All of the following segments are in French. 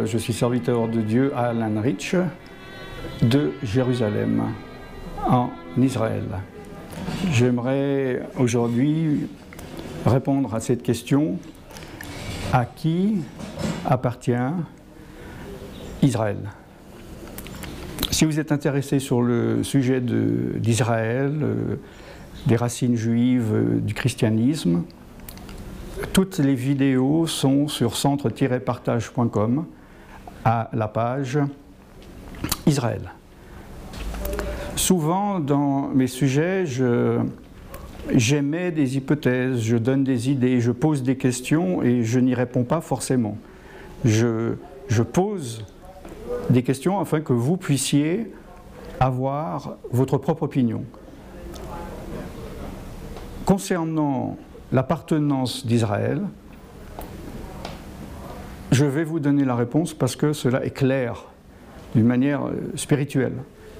je suis serviteur de Dieu Alan Rich de Jérusalem, en Israël. J'aimerais aujourd'hui répondre à cette question: à qui appartient Israël? Si vous êtes intéressé sur le sujet d'Israël, des racines juives, du christianisme, toutes les vidéos sont sur centre-partage.com à la page Israël. Souvent dans mes sujets, j'émets des hypothèses, je donne des idées, je pose des questions et je n'y réponds pas forcément. Je pose des questions afin que vous puissiez avoir votre propre opinion. Concernant l'appartenance d'Israël, je vais vous donner la réponse parce que cela est clair d'une manière spirituelle.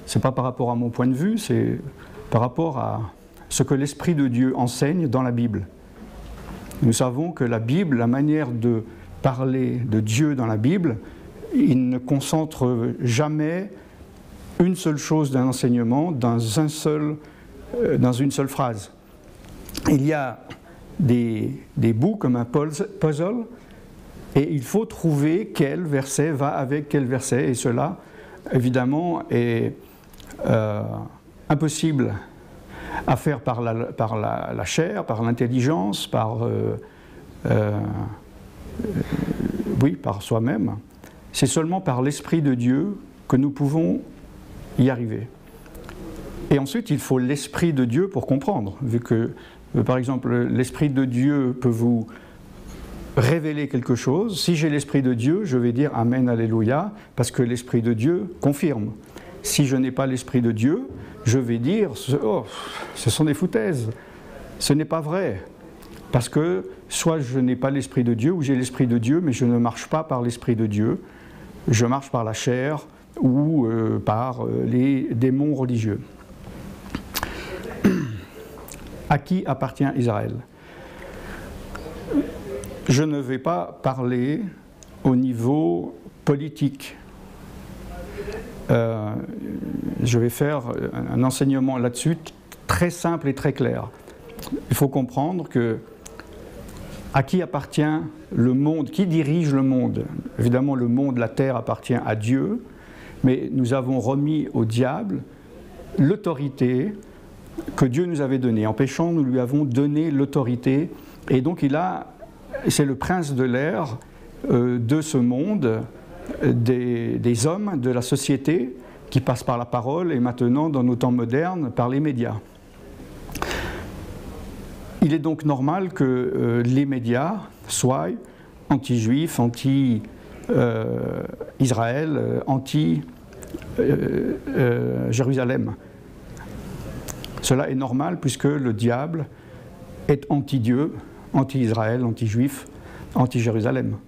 Ce n'est pas par rapport à mon point de vue, c'est par rapport à ce que l'Esprit de Dieu enseigne dans la Bible. Nous savons que la Bible, la manière de parler de Dieu dans la Bible, il ne concentre jamais une seule chose d'un enseignement dans une seule phrase. Il y a des bouts comme un puzzle et il faut trouver quel verset va avec quel verset, et cela évidemment est impossible à faire par la chair, par l'intelligence, par soi-même. C'est seulement par l'Esprit de Dieu que nous pouvons y arriver. Et ensuite, il faut l'Esprit de Dieu pour comprendre, vu que, par exemple, l'Esprit de Dieu peut vous révéler quelque chose. Si j'ai l'Esprit de Dieu, je vais dire Amen, Alléluia, parce que l'Esprit de Dieu confirme. Si je n'ai pas l'Esprit de Dieu, je vais dire oh, ce sont des foutaises, ce n'est pas vrai. Parce que soit je n'ai pas l'Esprit de Dieu, ou j'ai l'Esprit de Dieu, mais je ne marche pas par l'Esprit de Dieu, je marche par la chair ou par les démons religieux. À qui appartient Israël? Je ne vais pas parler au niveau politique. Je vais faire un enseignement là-dessus très simple et très clair. Il faut comprendre que à qui appartient le monde, qui dirige le monde? Évidemment, le monde, la terre appartient à Dieu, mais nous avons remis au diable l'autorité que Dieu nous avait donnée. En péchant, nous lui avons donné l'autorité, et donc c'est le prince de l'air de ce monde, des hommes, de la société, qui passe par la parole, et maintenant, dans nos temps modernes, par les médias. Il est donc normal que les médias soient anti-juifs, anti-Israël, anti-Jérusalem. Cela est normal puisque le diable est anti-Dieu, anti-Israël, anti-juif, anti-Jérusalem.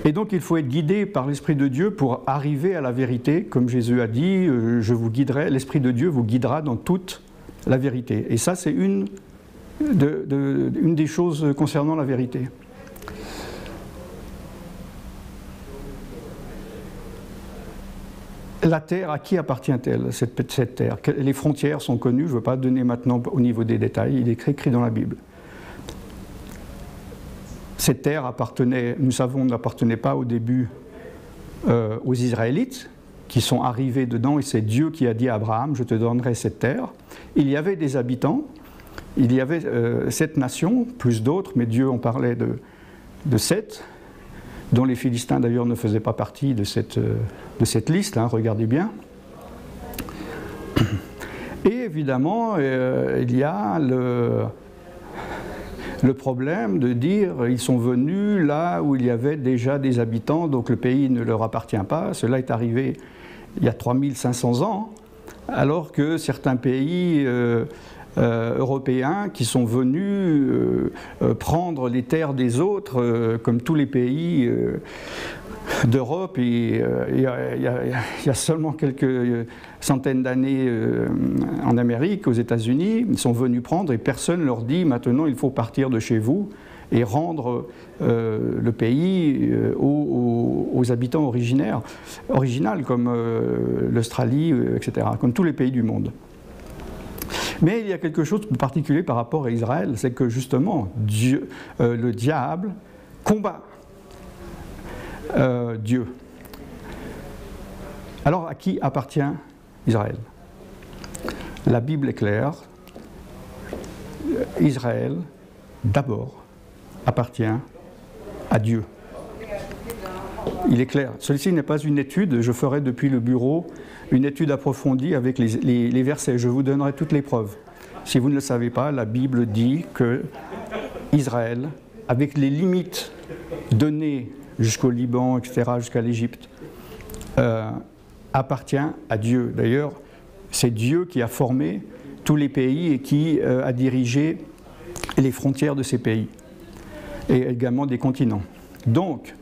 Et donc il faut être guidé par l'Esprit de Dieu pour arriver à la vérité. Comme Jésus a dit, je vous guiderai, l'Esprit de Dieu vous guidera dans toute la vérité. Et ça, c'est une des choses concernant la vérité. La terre, à qui appartient-elle, cette terre? Les frontières sont connues, je ne veux pas donner maintenant au niveau des détails, il est écrit dans la Bible. Cette terre appartenait, nous savons, n'appartenait pas au début aux Israélites, qui sont arrivés dedans, et c'est Dieu qui a dit à Abraham, je te donnerai cette terre. Il y avait des habitants, il y avait 7 nations, plus d'autres, mais Dieu en parlait de 7, dont les Philistins d'ailleurs ne faisaient pas partie de cette liste, hein, regardez bien. Et évidemment, il y a le problème de dire ils sont venus là où il y avait déjà des habitants, donc le pays ne leur appartient pas. Cela est arrivé il y a 3500 ans, alors que certains pays européens qui sont venus prendre les terres des autres, comme tous les pays d'Europe, et il y a seulement quelques centaines d'années en Amérique, aux États-Unis, ils sont venus prendre et personne ne leur dit maintenant il faut partir de chez vous et rendre le pays aux habitants original comme l'Australie, etc., comme tous les pays du monde. Mais il y a quelque chose de particulier par rapport à Israël, c'est que justement, le diable combat Dieu. Alors, à qui appartient Israël? La Bible est claire. Israël, d'abord, appartient à Dieu. Il est clair. Ceci n'est pas une étude. Je ferai depuis le bureau une étude approfondie avec les versets. Je vous donnerai toutes les preuves. Si vous ne le savez pas, la Bible dit que Israël, avec les limites données jusqu'au Liban, etc., jusqu'à l'Égypte, appartient à Dieu. D'ailleurs, c'est Dieu qui a formé tous les pays et qui a dirigé les frontières de ces pays, et également des continents. Donc,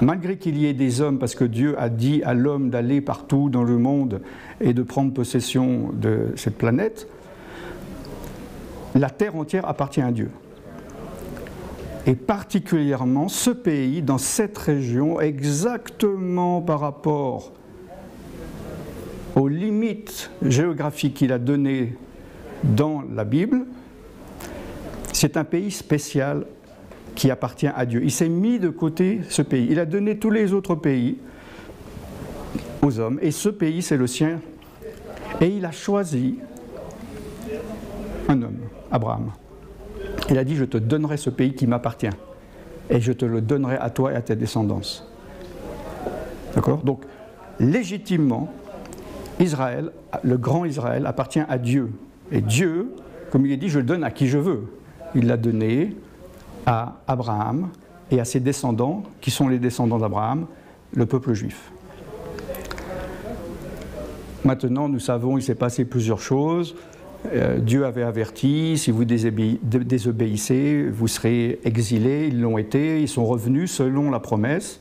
malgré qu'il y ait des hommes, parce que Dieu a dit à l'homme d'aller partout dans le monde et de prendre possession de cette planète, la terre entière appartient à Dieu. Et particulièrement ce pays, dans cette région, exactement par rapport aux limites géographiques qu'il a données dans la Bible, c'est un pays spécial qui appartient à Dieu. Il s'est mis de côté ce pays. Il a donné tous les autres pays aux hommes, et ce pays, c'est le sien. Et il a choisi un homme, Abraham. Il a dit, je te donnerai ce pays qui m'appartient, et je te le donnerai à toi et à tes descendances. D'accord? Donc, légitimement, Israël, le grand Israël, appartient à Dieu. Et Dieu, comme il est dit, je le donne à qui je veux. Il l'a donné à Abraham et à ses descendants, qui sont les descendants d'Abraham, le peuple juif. Maintenant, nous savons, il s'est passé plusieurs choses. Dieu avait averti, si vous désobéissez, vous serez exilés. Ils l'ont été, ils sont revenus selon la promesse.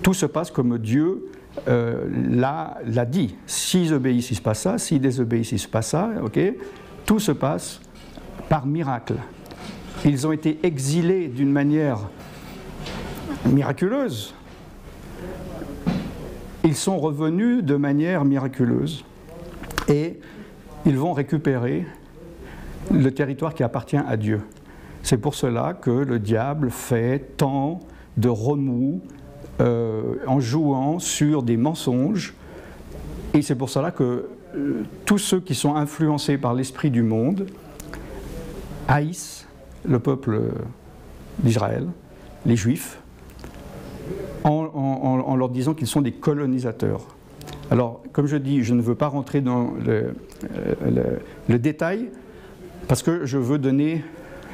Tout se passe comme Dieu l'a dit. S'ils obéissent, il se passe ça. S'ils désobéissent, il se passe ça. Okay. Tout se passe par miracle. Ils ont été exilés d'une manière miraculeuse. Ils sont revenus de manière miraculeuse. Et ils vont récupérer le territoire qui appartient à Dieu. C'est pour cela que le diable fait tant de remous en jouant sur des mensonges. Et c'est pour cela que tous ceux qui sont influencés par l'esprit du monde haïssent le peuple d'Israël, les Juifs, en leur disant qu'ils sont des colonisateurs. Alors, comme je dis, je ne veux pas rentrer dans le détail, parce que je veux donner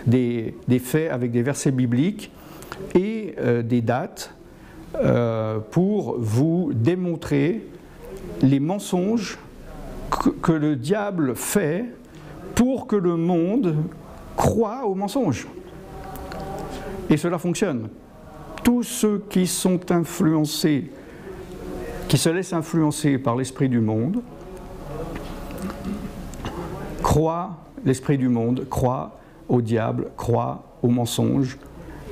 des faits avec des versets bibliques et des dates pour vous démontrer les mensonges que le diable fait pour que le monde croit aux mensonges. Et cela fonctionne. Tous ceux qui sont influencés, qui se laissent influencer par l'esprit du monde, croient l'esprit du monde, croient au diable, croient aux mensonges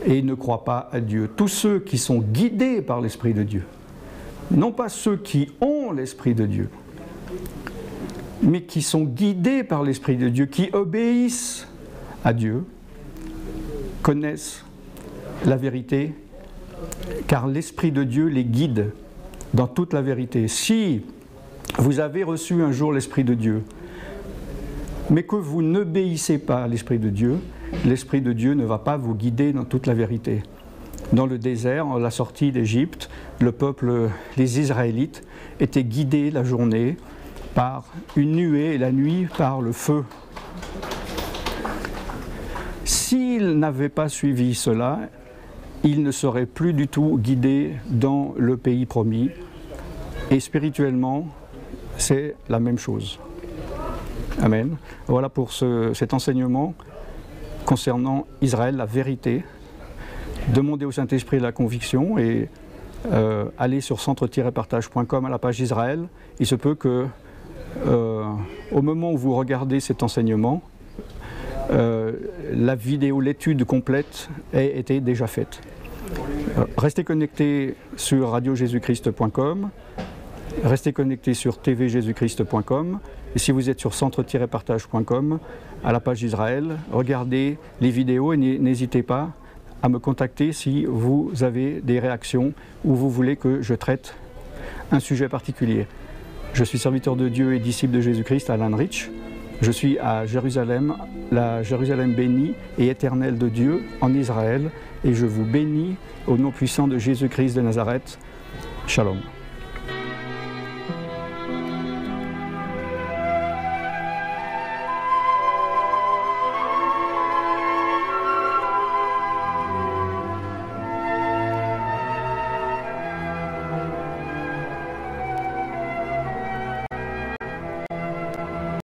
et ne croient pas à Dieu. Tous ceux qui sont guidés par l'esprit de Dieu, non pas ceux qui ont l'esprit de Dieu, mais qui sont guidés par l'esprit de Dieu, qui obéissent à Dieu, connaissent la vérité, car l'esprit de Dieu les guide dans toute la vérité. Si vous avez reçu un jour l'esprit de Dieu, mais que vous n'obéissez pas à l'esprit de Dieu ne va pas vous guider dans toute la vérité. Dans le désert, à la sortie d'Égypte, le peuple, les Israélites, étaient guidés la journée par une nuée et la nuit par le feu. S'ils n'avaient pas suivi cela, ils ne seraient plus du tout guidés dans le pays promis. Et spirituellement, c'est la même chose. Amen. Voilà pour cet enseignement concernant Israël, la vérité. Demandez au Saint-Esprit la conviction et allez sur centre-partage.com à la page Israël. Il se peut que au moment où vous regardez cet enseignement, la vidéo, l'étude complète était déjà faite. Restez connectés sur radiojésuschrist.com, restez connectés sur tvjésuschrist.com, et si vous êtes sur centre-partage.com, à la page Israël, regardez les vidéos et n'hésitez pas à me contacter si vous avez des réactions ou vous voulez que je traite un sujet particulier. Je suis serviteur de Dieu et disciple de Jésus-Christ, Alan Rich. Je suis à Jérusalem, la Jérusalem bénie et éternelle de Dieu en Israël, et je vous bénis au nom puissant de Jésus-Christ de Nazareth. Shalom.